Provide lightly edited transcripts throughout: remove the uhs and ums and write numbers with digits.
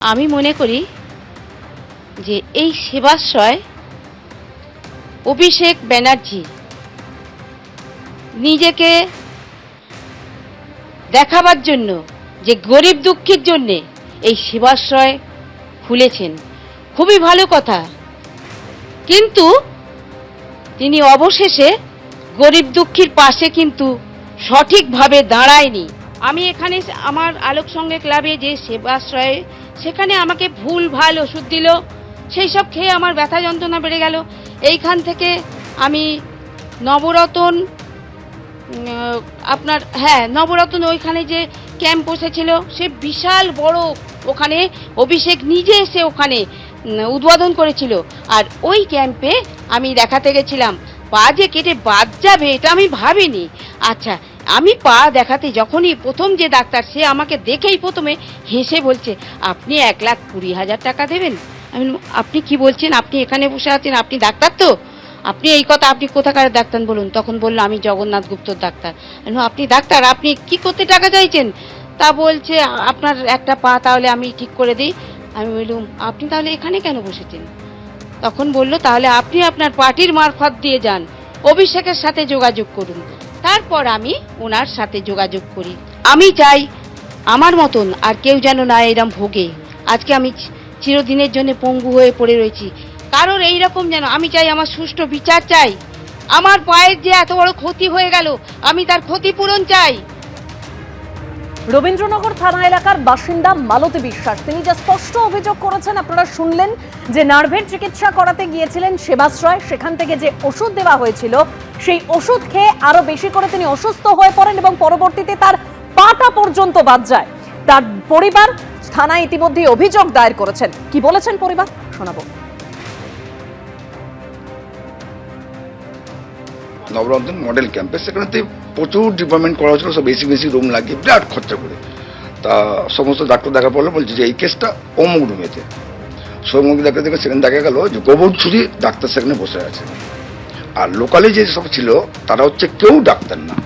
আমি মনে করি যে এই সেবাশ্রয় অভিষেক ব্যানার্জি নিজেকে দেখাবার জন্য যে গরিব দুঃখীর জন্যে এই সেবাশ্রয় খুলেছেন, খুবই ভালো কথা। কিন্তু তিনি অবশেষে গরিব দুঃখীর পাশে কিন্তু সঠিকভাবে দাঁড়ায়নি। আমি এখানে আমার আলোক সঙ্গে ক্লাবে যে সেবাশ্রয়ে, সেখানে আমাকে ভুল ভাল ওষুধ দিল, সেই সব খেয়ে আমার ব্যথা যন্ত্রণা বেড়ে গেল। এইখান থেকে আমি নবরতন, নবরতন ওইখানে যে ক্যাম্প বসেছিল, সে বিশাল বড়, ওখানে অভিষেক নিজে এসে ওখানে উদ্বোধন করেছিল। আর ওই ক্যাম্পে আমি দেখাতে গেছিলাম, পা যে কেটে বাদ যাবে এটা আমি ভাবিনি। আচ্ছা, আমি পা দেখাতে যখনই প্রথম যে ডাক্তার, সে আমাকে দেখেই প্রথমে হেসে বলছে, আপনি 1,20,000 টাকা দেবেন? আমি বললাম, আপনি কি বলছেন? আপনি এখানে বসে আছেন, আপনি ডাক্তার তো? আপনি এই কথা, আপনি কোথাকার ডাক্তার বলুন? তখন বললো, আমি জগন্নাথ গুপ্তর ডাক্তার। আপনি ডাক্তার, আপনি কি করতে টাকা চাইছেন? তা বলছে, আপনার একটা পা তাহলে আমি ঠিক করে দিই। আমি বললাম, আপনি তাহলে এখানে কেন বসেছেন? তখন বলল, তাহলে আপনি আপনার পার্টির মারফত দিয়ে যান, অভিষেকের সাথে যোগাযোগ করুন। তারপর আমি ওনার সাথে যোগাযোগ করি। আমি চাই আমার মতন আর কেউ যেন না এরম ভোগে। আজকে আমি চিরদিনের জন্য পঙ্গু হয়ে পড়ে রয়েছি, কারোর এইরকম যেন, আমি চাই আমার সুষ্ঠু বিচার চাই। আমার পায়ের যে এত বড় ক্ষতি হয়ে গেল, আমি তার ক্ষতিপূরণ চাই। রবীন্দ্রনগর থানা এলাকার বাসিন্দা মালতী বিশ্বাস, তিনি যা স্পষ্ট অভিযোগ করেছেন আপনারা শুনলেন, যে নার্ভের চিকিৎসা করাতে গিয়েছিলেন সেবাশ্রয়, সেখান থেকে যে ওষুধ দেওয়া হয়েছিল সেই ওষুধ খেয়ে আরো বেশি করে তিনি অসুস্থ হয়ে পড়েন এবং পরবর্তীতে তার পাটা পর্যন্ত বাদ যায়। তার পরিবার থানায় ইতিমধ্যে অভিযোগ দায়ের করেছেন। কি বলেছেন পরিবার শোনাবো। নবরত্ন মডেল ক্যাম্পে, সেখানেতে প্রচুর ডিপার্টমেন্ট করা হয়েছিল, সব বেশি বেশি রুম লাগিয়ে বিরাট খরচা করে। তা সমস্ত ডাক্তার দেখা পড়লে বলছে যে এই কেসটা অমুক রুমেতে, সৌমুখ দেখা দেখে সেখানে দেখা গেল যে গোবর ছুরি ডাক্তার সেখানে বসে আছে। আর লোকালে যে সব ছিল তারা হচ্ছে কেউ ডাক্তার না,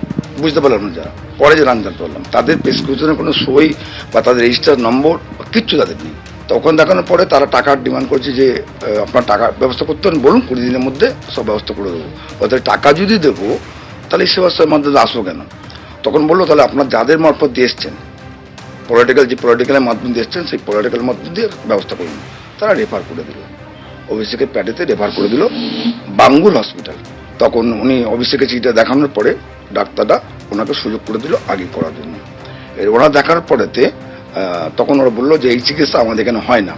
বুঝতে পারলাম না। যারা পরে যে জানতে পারলাম, তাদের প্রেসক্রিপশনের কোনো সই বা তাদের রেজিস্টার নম্বর কিচ্ছু তাদের নেই। তখন দেখানোর পরে তারা টাকার ডিমান্ড করছে যে আপনার টাকার ব্যবস্থা করতে পারেন, বলুন 20 দিনের মধ্যে সব ব্যবস্থা করে দেবো। ওদের টাকা যদি দেবো তাহলে এই সেবাশ্রয়ের মাধ্যমে আসবো কেন? তখন বললো, তাহলে আপনার যাদের মারফত দিয়ে এসছেন, পলিটিক্যালের মাধ্যমে দিয়ে এসছেন, সেই পলিটিক্যাল মাধ্যম দিয়ে ব্যবস্থা করুন। তারা রেফার করে দিল, অভিষেকের প্যাডেতে রেফার করে দিল বাঙ্গুল হসপিটাল। তখন উনি অভিষেকের চিঠিটা দেখানোর পরে ডাক্তাররা ওনাকে সুযোগ করে দিল আগে করার জন্য। ওরা দেখার পরেতে তখন ওরা বললো যে এই চিকিৎসা আমাদের এখানে হয় না।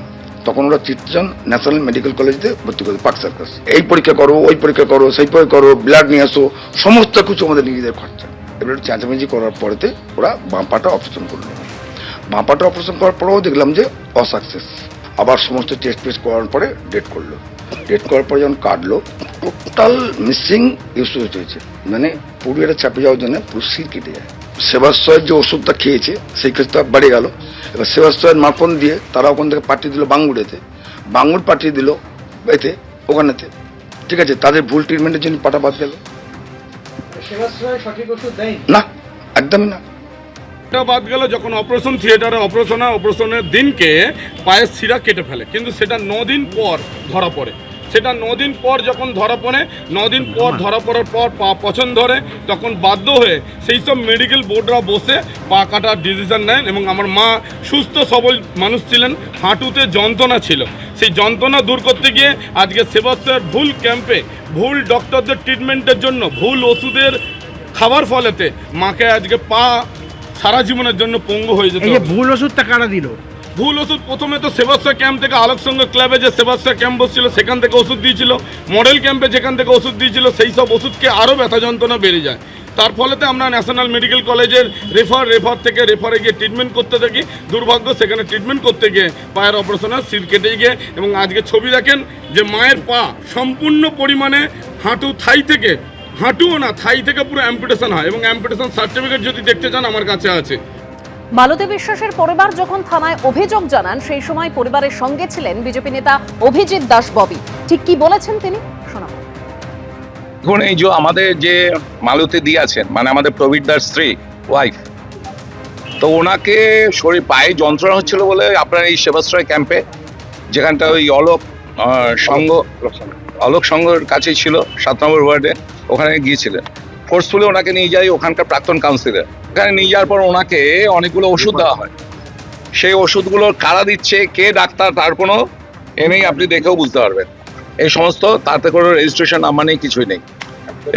তখন ওরা চিত্তজন ন্যাশনাল মেডিকেল কলেজে ভর্তি করে, পার্ক সার্কাস, এই পরীক্ষা করো, ওই পরীক্ষা করো, সেই পরীক্ষা করো, ব্লাড নিয়ে আসো, সমস্ত কিছু আমাদের নিজেদের খরচা। এবার চেঁচামেচি করার পরেতে ওরা বাঁপাটা অপারেশন করলো। বাঁপাটা অপারেশন করার পরেও দেখলাম যে অসাকসেস। আবার সমস্ত টেস্ট ফেস্ট করার পরে ডেট করলো। ডেট করার পরে যখন কাটলো, টোটাল মিসিং ইউজ হয়েছে, মানে পুরো এটা চাপে যাওয়ার জন্য পুরো শির কেটে যায়। সেবাশ্রয়ের যে ওষুধটা খেয়েছে সেই ক্ষেত্রে বেড়ে গেল। এবার সেবাশ্রয়ের মারফত দিয়ে তারা ওখান থেকে পাঠিয়ে দিল বাঙ্গুড়েতে, বাঙ্গুর পাঠিয়ে দিল এতে, ওখানেতে। ঠিক আছে, তাদের ভুল ট্রিটমেন্টের জন্য পাটা বাদ গেল। না, একদমই না। বাদ গেল যখন অপারেশন থিয়েটারে অপারেশনের দিনকে পায়ের শিরা কেটে ফেলে, কিন্তু সেটা 9 দিন পর ধরা পড়ে। সেটা 9 দিন পর যখন ধরা পড়ে, 9 দিন পর ধরা পড়ার পর পা পছন্দ ধরে, তখন বাধ্য হয়ে সেই সব মেডিকেল বোর্ডরা বসে পা কাটার ডিসিশন নেন। এবং আমার মা সুস্থ সবল মানুষ ছিলেন, হাঁটুতে যন্ত্রণা ছিল, সেই যন্ত্রণা দূর করতে গিয়ে আজকে সেবাশ্রয়ের ভুল ক্যাম্পে, ভুল ডক্টরদের ট্রিটমেন্টের জন্য, ভুল ওষুধের খাবার ফলেতে মাকে আজকে পা সারা জীবনের জন্য পঙ্গু হয়ে যেত। এই যে ভুল ওষুধটা কারা দিল? ভুল ওষুধ প্রথমে তো সেবাশ্রয় ক্যাম্প থেকে, আলোক সঙ্গ ক্লাবে যে সেবাশ্রয় ক্যাম্প বসছিল সেখান থেকে ওষুধ দিয়েছিল, মডেল ক্যাম্পে যেখান থেকে ওষুধ দিয়েছিল সেই সব ওষুধকে আরও ব্যথা যন্ত্রণা বেড়ে যায়। তার ফলেতে আমরা ন্যাশনাল মেডিকেল কলেজের রেফারে গিয়ে ট্রিটমেন্ট করতে থাকি। দুর্ভাগ্য, সেখানে ট্রিটমেন্ট করতে গিয়ে পায়ের অপারেশনের শির কেটে গিয়ে, এবং আজকে ছবি দেখেন যে মায়ের পা সম্পূর্ণ পরিমাণে হাঁটুও না, থাই থেকে পুরো অ্যাম্পুটেশন হয়, এবং অ্যাম্পুটেশন সার্টিফিকেট যদি দেখতে চান আমার কাছে আছে। মালতী বিশ্বাসের পরিবার যখন থানায় অভিযোগ জানান, সেই সময় পরিবারের সঙ্গে ছিলেন বিজেপি নেতা অভিজিৎ দাস ববি। ঠিক কি বলেছেন তিনি শোনাবো। দেখুন, এই যে আমাদের যে মালতী দি আছেন, মানে আমাদের প্রবীর দার স্ত্রী, ওয়াইফ, তো ওনাকে শরীর পায়ে যন্ত্রণা হচ্ছিল বলে আপনার এই সেবাশ্রয় ক্যাম্পে, যেখানটা ওই অলোক সংঘর কাছে ছিল 7 নম্বর ওয়ার্ডে, ওখানে গিয়েছিলেন। ফোর্সফুলি ওনাকে নিয়ে যাই ওখানকার প্রাক্তন কাউন্সিলর। ওখানে নিয়ে যাওয়ার পর ওনাকে অনেকগুলো ওষুধ দেওয়া হয়। সেই ওষুধগুলো কারা দিচ্ছে, কে ডাক্তার, তার কোনো এনেই আপনি দেখেও বুঝতে পারবেন। এই সমস্ত, তাতে কোনো রেজিস্ট্রেশন নাম্বার নেই, কিছুই নেই।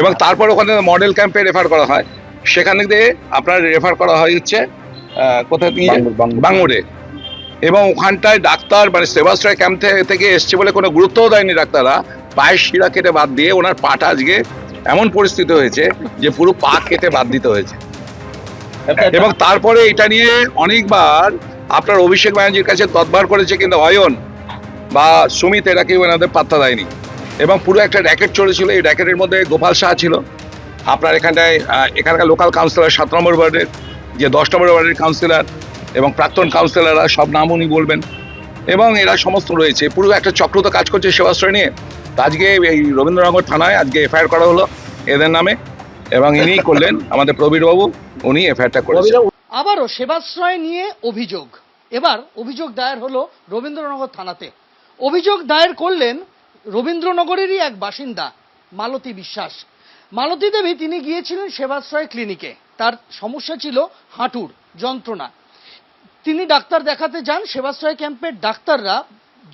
এবং তারপর ওখানে মডেল ক্যাম্পে রেফার করা হয়। সেখানে দিয়ে আপনার রেফার করা হয় হচ্ছে কোথায় নিয়ে, বাঙ্গুরে। এবং ওখানটায় ডাক্তার মানে সেবাশ্রয় ক্যাম্প থেকে এসছে বলে কোনো গুরুত্বও দেয়নি ডাক্তাররা। পায়ের শিরা কেটে বাদ দিয়ে ওনার পাটা আজকে এমন পরিস্থিতি হয়েছে যে পুরো পা কেটে বাদ দিতে হয়েছে। এবং তারপরে এটা নিয়ে অনেকবার আপনার অভিষেক ব্যানার্জির কাছে তদবার করেছে, কিন্তু অয়ন বা সুমিত এরা কেউ এনাদের পাত্তা দেয়নি। এবং পুরো একটা র্যাকেট চলেছিল। এই র্যাকেটের মধ্যে গোপাল শাহ ছিল, আপনার এখানটায় এখানকার লোকাল কাউন্সিলর 7 নম্বর ওয়ার্ডের, যে 10 নম্বর ওয়ার্ডের কাউন্সিলর এবং প্রাক্তন কাউন্সিলররা, সব নাম উনি বলবেন। এবং এরা সমস্ত রয়েছে, পুরো একটা চক্র তো কাজ করছে সেবাশ্রয় নিয়ে। তো আজকে এই রবীন্দ্রনগর থানায় আজকে এফআইআর করা হলো এদের নামে, এবং ইনি করলেন আমাদের প্রবীর বাবু, উনি এফআইআরটা করেছেন। আবারও সেবাশ্রয় নিয়ে অভিযোগ। এবার অভিযোগ দায়ের হলো রবীন্দ্রনগর থানাতে। অভিযোগ দায়ের করলেন রবীন্দ্রনগরেরই এক বাসিন্দা মালতী বিশ্বাস। মালতী দেবী তিনি গিয়েছিলেন সেবাশ্রয় ক্লিনিকে। তার সমস্যা ছিল হাঁটুর যন্ত্রণা। তিনি ডাক্তার দেখাতে যান। সেবাশ্রয় ক্যাম্পের ডাক্তাররা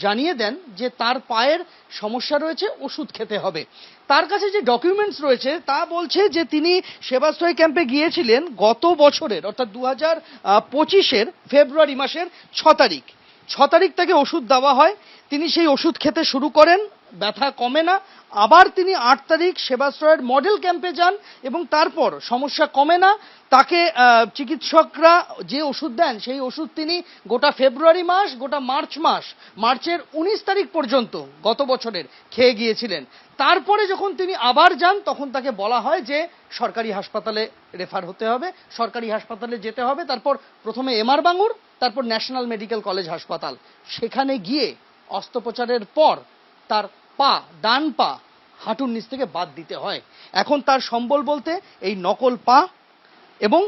জানিয়ে দেন যে তার পায়ের সমস্যা রয়েছে, ওষুধ খেতে হবে। তার কাছে যে ডকুমেন্টস রয়েছে তা বলছে যে তিনি সেবাশ্রয় ক্যাম্পে গিয়েছিলেন গত বছরের অর্থাৎ 2025-এর ফেব্রুয়ারি মাসের 6 তারিখ। 6 তারিখ তাকে ওষুধ দেওয়া হয়। তিনি সেই ওষুধ খেতে শুরু করেন, ব্যথা কমে না। আবার তিনি 8 তারিখ সেবাশ্রয়ের মডেল ক্যাম্পে যান এবং তারপর সমস্যা কমে না। তাকে চিকিৎসকরা যে ওষুধ দেন সেই ওষুধ তিনি গোটা ফেব্রুয়ারি মাস, গোটা মার্চের 19 তারিখ পর্যন্ত গত বছরের খেয়ে গিয়েছিলেন। তারপরে যখন তিনি আবার যান তখন তাকে বলা হয় যে সরকারি হাসপাতালে রেফার হতে হবে, সরকারি হাসপাতালে যেতে হবে। তারপর প্রথমে এমআর বাঙ্গুর, তারপর ন্যাশনাল মেডিকেল কলেজ হাসপাতাল। সেখানে গিয়ে অস্ত্রোপচারের পর তার ডান পা হাঁটুর নিচ থেকে বাদ দিতে হয়। এখন তার সম্বল বলতে এই নকল পা এবং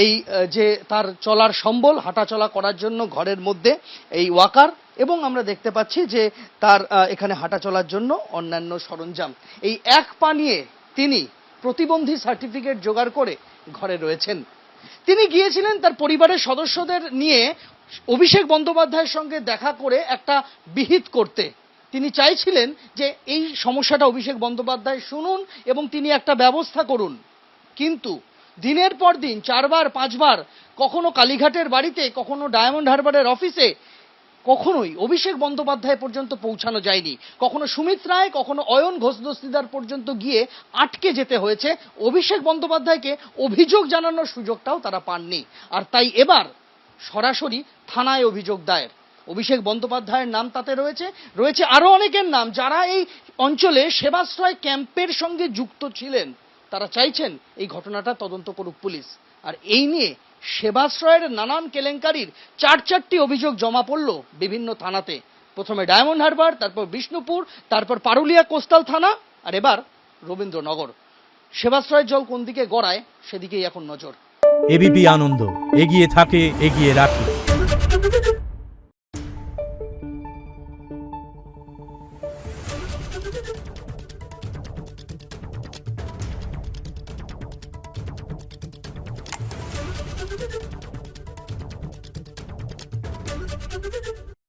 এই যে তার চলার সম্বল, হাঁটাচলা করার জন্য ঘরের মধ্যে এই ওয়াকার, এবং আমরা দেখতে পাচ্ছি যে তার এখানে হাঁটা চলার জন্য অন্যান্য সরঞ্জাম। এই এক পা নিয়ে তিনি প্রতিবন্ধী সার্টিফিকেট জোগাড় করে ঘরে রয়েছেন। তিনি গিয়েছিলেন তার পরিবারের সদস্যদের নিয়ে অভিষেক বন্দ্যোপাধ্যায়ের সঙ্গে দেখা করে একটা বিহিত করতে। তিনি চাইছিলেন যে এই সমস্যাটা অভিষেক বন্দ্যোপাধ্যায় শুনুন এবং তিনি একটা ব্যবস্থা করুন। কিন্তু দিনের পর দিন 4বার 5বার, কখনো কালীঘাটের বাড়িতে, কখনো ডায়মন্ড হারবারের অফিসে, কখনোই অভিষেক বন্দ্যোপাধ্যায় পর্যন্ত পৌঁছানো যায়নি। কখনো সুমিত রায়, কখনো অয়ন ঘোষ দস্তিদার পর্যন্ত গিয়ে আটকে যেতে হয়েছে। অভিষেক বন্দ্যোপাধ্যায়কে অভিযোগ জানানোর সুযোগটাও তারা পাননি। আর তাই এবার সরাসরি থানায় অভিযোগ দায়ের। অভিষেক বন্দ্যোপাধ্যায়ের নাম তাতে রয়েছে আরো অনেকের নাম যারা এই অঞ্চলে সেবাশ্রয় ক্যাম্পের সঙ্গে যুক্ত ছিলেন। তারা চাইছেন এই ঘটনাটা তদন্ত করুক পুলিশ। আর এই নিয়ে সেবাশ্রয়ের নানান কেলেঙ্কারির 4টি অভিযোগ জমা পড়ল বিভিন্ন থানাতে। প্রথমে ডায়মন্ড হারবার, তারপর বিষ্ণুপুর, তারপর পারুলিয়া কোস্টাল থানা, আর এবার রবীন্দ্রনগর। সেবাশ্রয়ের জল কোন দিকে গড়ায় সেদিকেই এখন নজর। এবিপি আনন্দ, এগিয়ে থাকে, এগিয়ে রাখে।